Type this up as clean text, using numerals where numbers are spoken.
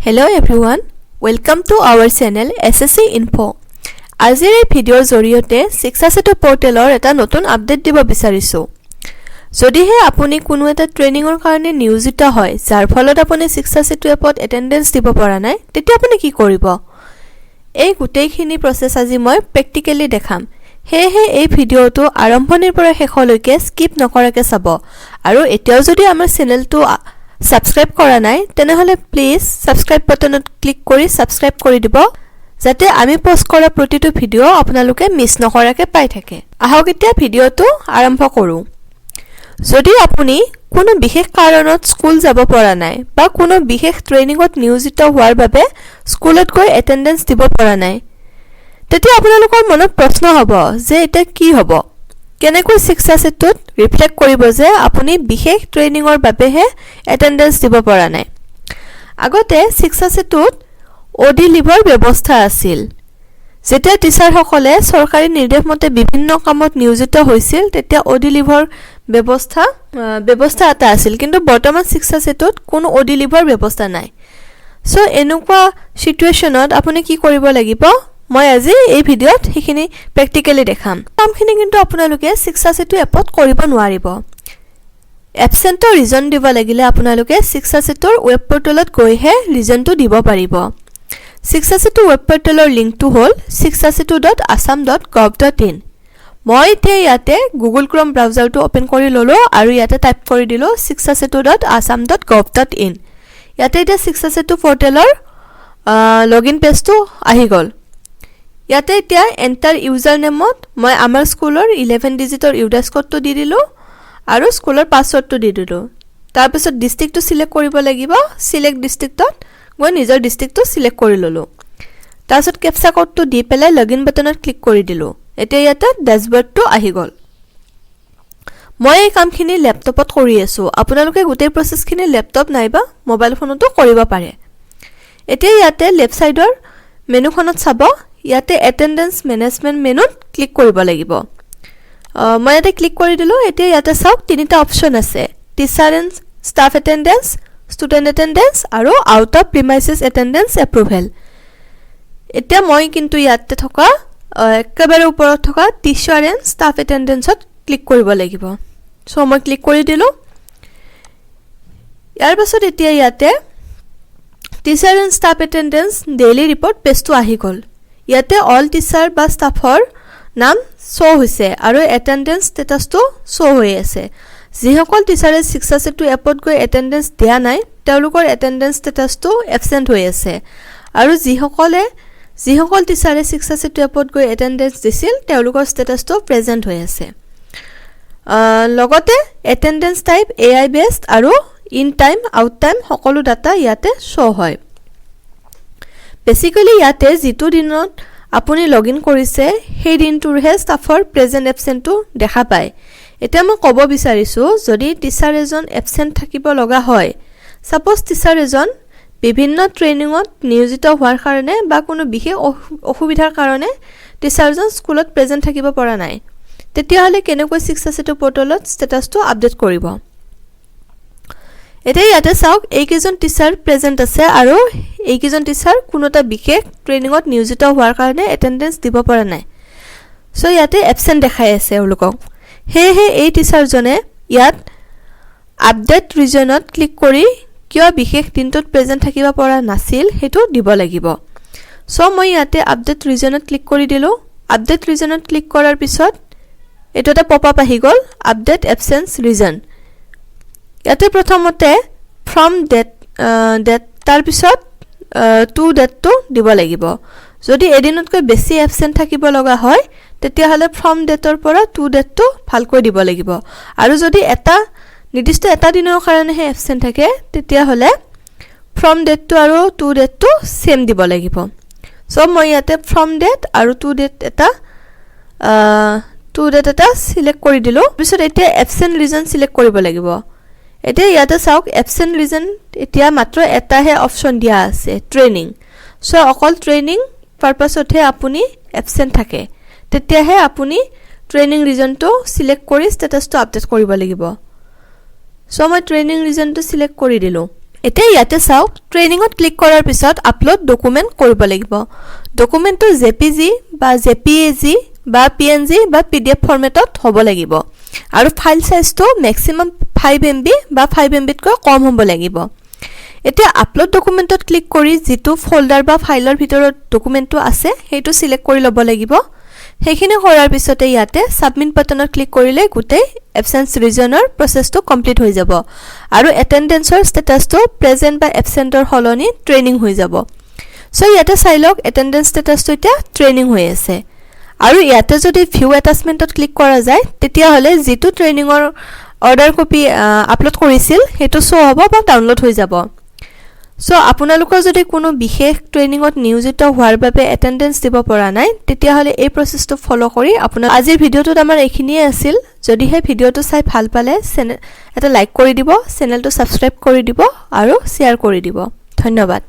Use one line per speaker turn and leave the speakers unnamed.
Hello everyone, welcome to our channel SSA Info. আজিৰ এই ভিডিঅ'ৰ জৰিয়তে শিক্ষা সেতু পোৰ্টেলৰ এটা নতুন আপডেট দিব বিচাৰিছো। যদিহে আপুনি কোনো এটা ট্ৰেইনিংৰ কাৰণে নিয়োজিত হয় যাৰ ফলত আপুনি শিক্ষা সেতু এপত এটেন্ডেন্স দিব পৰা নাই, তেতিয়া আপুনি কি কৰিব? এই গোটেইখিনি প্ৰসেস আজি মই প্ৰ্যাকটিক্যালি দেখাম। হেহে এই ভিডিঅ'টো আৰম্ভণিৰ পৰা শেষলৈকে স্কিপ নকৰাকৈ চাব। আৰু এতিয়াও যদি আমাৰ চেনেলটো সাবস্ক্ৰাইব কৰা নাই তেনেহলে প্লিজ সাবস্ক্ৰাইব বাটনত ক্লিক কৰি সাবস্ক্ৰাইব কৰি দিব যাতে আমি পোষ্ট কৰা প্ৰতিটো ভিডিও আপোনালোকে মিছ নকৰাকৈ পাই থাকে। আহক এতিয়া ভিডিওটো আৰম্ভ কৰো। যদি আপুনি কোনো বিশেষ কাৰণত স্কুল যাব পৰা নাই বা কোনো বিশেষ ট্ৰেইনিংত নিয়োজিত হোৱাৰ বাবে স্কুলত গৈ এটেন্ডেন্স দিব পৰা নাই, তেতিয়া আপোনালোকৰ মনত প্ৰশ্ন হ'ব যে এটা কি হ'ব? কেনেকৈ শিক্ষা সেতুত ৰিফ্লেক্ট কৰিব যে আপুনি বিশেষ ট্ৰেইনিংৰ বাবেহে এটেন্ডেন্স দিব পৰা নাই। আগতে শিক্ষা সেতুত অডি লিভৰ ব্যৱস্থা আছিল। যেতিয়া টিচাৰসকলে চৰকাৰী নিৰ্দেশ মতে বিভিন্ন কামত নিয়োজিত হৈছিল তেতিয়া অডি লিভৰ ব্যৱস্থা এটা আছিল, কিন্তু বৰ্তমান শিক্ষা সেতুত কোনো অডি লিভৰ ব্যৱস্থা নাই। সো এনেকুৱা সিচুৱেচনত আপুনি কি কৰিব লাগিব? মই আজি এই ভিডিঅ'ত সেইখিনি প্ৰ্যাকটিক্যালি দেখাম। কামখিনি কিন্তু আপোনালোকে শিক্ষা সেতু এপত কৰিব নোৱাৰিব। এবসেন্টৰ ৰিজন দিব লাগিলে আপোনালোকে শিক্ষা সেতুৰ ৱেব পোৰ্টেলত গৈহে ৰিজনটো দিব পাৰিব। শিক্ষা সেতু ৱেব পোৰ্টেলৰ লিংকটো হ'ল siksasetu.assam.gov.in। মই এতিয়া ইয়াতে গুগল ক্ৰম ব্ৰাউজাৰটো ওপেন কৰি ললো আৰু ইয়াতে টাইপ কৰি দিলো siksasetu.assam.gov.in। ইয়াতে এতিয়া শিক্ষা সেতু পোৰ্টেলৰ লগইন পেজটো আহি গল। ইয়াতে এতিয়া এন্টাৰ ইউজাৰ নেমত মই আমাৰ স্কুলৰ 11 ডিজিটৰ ইউডাস কোডটো দি দিলো আৰু স্কুলৰ পাছৱৰ্ডটো দি দিলো। তাৰ পিছত ডিস্ট্ৰিক্টটো সিলেক্ট কৰিব লাগিব। সিলেক্ট ডিস্ট্ৰিক্টত গৈ নিজৰ ডিস্ট্ৰিক্টটো সিলেক্ট কৰি ললো। তাৰ পিছত কেপচা কোডটো দি পেলাই লগইন বাটনত ক্লিক কৰি দিলো। এতিয়া ইয়াতে ড্যাশবৰ্ডটো আহি গল। মই এই কামখিনি ল্যাপটপত কৰি আছো। আপোনালোকে গোটেই প্ৰসেসখিনি ল্যাপটপ নাইবা মোবাইল ফোনতো কৰিব পাৰে। এতিয়া ইয়াতে লেফট সাইডৰ মেনুখনত চাব, ইয়াতে এটেন্ডেন্স ম্যানেজমেন্ট মেনুত ক্লিক কৰিব লাগিব। মই ইয়াতে ক্লিক কৰি দিলো। এতিয়া ইয়াতে চাওক তিনিটা অপচন আছে, teacher and staff attendance, student attendance আৰু আউট অফ প্ৰিমাইসেছ এটেন্ডেন্স এপ্ৰুভেল। এতিয়া মই কিন্তু ইয়াতে থকা একেবাৰে ওপৰত থকা টিচাৰ এণ্ড ষ্টাফ এটেন্ডেন্সত ক্লিক কৰিব লাগিব। সো মই ক্লিক কৰি দিলো। ইয়াৰ পাছত এতিয়া ইয়াতে teacher and staff attendance daily report পেজটো আহি গল। ইয়াতে অল টিচাৰ বা ষ্টাফৰ নাম শো হৈছে আৰু এটেন্ডেন্স ষ্টেটাসটো শো হৈ আছে। যিসকল টিচাৰে শিক্ষা সেতু এপত গৈ এটেন্ডেন্স দিয়া নাই তেওঁলোকৰ এটেন্ডেন্স ষ্টেটাসটো এবসেন্ট হৈ আছে আৰু যিসকল টিচাৰে শিক্ষা সেতু এপত গৈ এটেন্ডেন্স দিছিল তেওঁলোকৰ ষ্টেটাসটো প্ৰেজেন্ট হৈ আছে। লগতে এটেন্ডেন্স টাইপ AI বেসড আৰু ইন টাইম আউট টাইম সকলো ডাটা ইয়াতে শো হয়। বেসিক্যালি ইয়াতে যেটো দিনত আপুনি লগইন কৰিছে সেই দিনটোৰহে ষ্টাফৰ প্ৰেজেন্ট এবসেন্টটো দেখা পায়। এতিয়া মই ক'ব বিচাৰিছো যদি টিচাৰ এজন এবসেন্ট থাকিব লগা হয়, সাপোজ টিচাৰ এজন বিভিন্ন ট্ৰেইনিংত নিয়োজিত হোৱাৰ কাৰণে বা কোনো বিশেষ অসুবিধাৰ কাৰণে টিচাৰজন স্কুলত প্ৰেজেন্ট থাকিব পৰা নাই, তেতিয়া হলে কেনেকৈ শিক্ষা সেতু পোৰ্টেলত ষ্টেটাসটো আপডেট কৰিব? এতিয়া ইয়াতে চাওক এইকেইজন টিচাৰ প্ৰেজেন্ট আছে আৰু এইকেইজন টিচাৰ কোনোটা বিশেষ ট্ৰেইনিংত নিয়োজিত হোৱাৰ কাৰণে এটেন্ডেন্স দিব পৰা নাই। সো ইয়াতে এবসেন্ট দেখাই আছে এওঁলোকক। হেহে এই টিচাৰজনে ইয়াত আপডেট ৰিজনত ক্লিক কৰি কিয় বিশেষ দিনটোত প্ৰেজেন্ট থাকিব পৰা নাছিল হেতু দিব লাগিব। সো মই ইয়াতে আপডেট ৰিজনত ক্লিক কৰি দিলো। আপডেট ৰিজনত ক্লিক কৰাৰ পিছত এটো এটা পপআপ আহি গল, আপডেট এবসেন্স ৰিজন। ইয়াতে প্ৰথমতে ফ্ৰম ডেট তাৰ পিছত টু ডেটটো দিব লাগিব। যদি এদিনতকৈ বেছি এবসেন্ট থাকিব লগা হয় তেতিয়া হলে ফ্ৰম ডেটৰ পৰা টু ডেটটো ভালকৈ দিব লাগিব। আৰু যদি নিৰ্দিষ্ট এটা দিনৰ কাৰণেহে এবসেন্ট থাকে তেতিয়া হলে ফ্ৰম ডেটটো আৰু টু ডেটটো সেম দিব লাগিব। সো মই ইয়াতে ফ্ৰম ডেট আৰু টু ডেট এটা সিলেক্ট কৰি দিলো। পিছত এতিয়া এবসেন্ট ৰিজন সিলেক্ট কৰিব লাগিব। এতিয়া ইয়াতে চাওক এবসেন্ট ৰিজন এতিয়া মাত্ৰ এটাহে অপচন দিয়া আছে, ট্ৰেইনিং। সো অকল ট্ৰেইনিং পাৰপাছতহে আপুনি এবসেন্ট থাকে, তেতিয়াহে আপুনি ট্ৰেইনিং ৰিজনটো সিলেক্ট কৰি ষ্টেটাসটো আপডেট কৰিব লাগিব। সো মই ট্ৰেইনিং ৰিজনটো সিলেক্ট কৰি দিলো। এতিয়া ইয়াতে চাওক ট্ৰেইনিঙত ক্লিক কৰাৰ পিছত আপলোড ডকুমেন্ট কৰিব লাগিব ডকুমেন্টটো জেপিজি বা জেপিএজি বা পিএনজি বা পিডিএফ ফৰমেটত হ'ব লাগিব আৰু ফাইল সাইজটো ম্যাক্সিমাম 5 MB বা 5 MB তকৈ কম হ'ব লাগিব এতিয়া আপলোড ডকুমেন্টত ক্লিক কৰি যেটো ফোল্ডাৰ বা ফাইলৰ ভিতৰত ডকুমেন্টটো আছে হেটো সিলেক্ট কৰি ল'ব লাগিব হেখিনি কৰাৰ পিছতে ইয়াতে সাবমিট বাটনত ক্লিক কৰিলে গুটেই এবসেন্স ৰিজনৰ প্ৰসেসটো কমপ্লিট হৈ যাব আৰু এটেন্ডেন্সৰ ষ্টেটাসটো প্ৰেজেন্ট বা এবসেন্টৰ হলনি ট্ৰেইনিং হৈ যাব সো ইয়াতে চাইলক এটেন্ডেন্স ষ্টেটাসটো এতিয়া ট্ৰেইনিং হৈ আছে আৰু ইয়াতে যদি ভিউ এটাচমেন্টত ক্লিক কৰা যায় তেতিয়া হলে যেটো ট্ৰেইনিঙৰ অৰ্ডাৰ কপি আপলোড কৰিছিল হেটো শো হ'ব বা ডাউনলোড হৈ যাব সো আপোনালোকৰ যদি কোনো বিশেষ ট্ৰেইনিঙত নিয়োজিত হোৱাৰ বাবে এটেন্ডেন্স দিব পৰা নাই তেতিয়া হলে এই প্ৰসেসটো ফলো কৰি আপোনাৰ আজিৰ ভিডিওটোত আমাৰ এখিনিয়ে আছিল যদি হে ভিডিওটো চাই ভাল পালে এটা লাইক কৰি দিব চেনেলটো সাবস্ক্ৰাইব কৰি দিব আৰু শেয়াৰ কৰি দিব ধন্যবাদ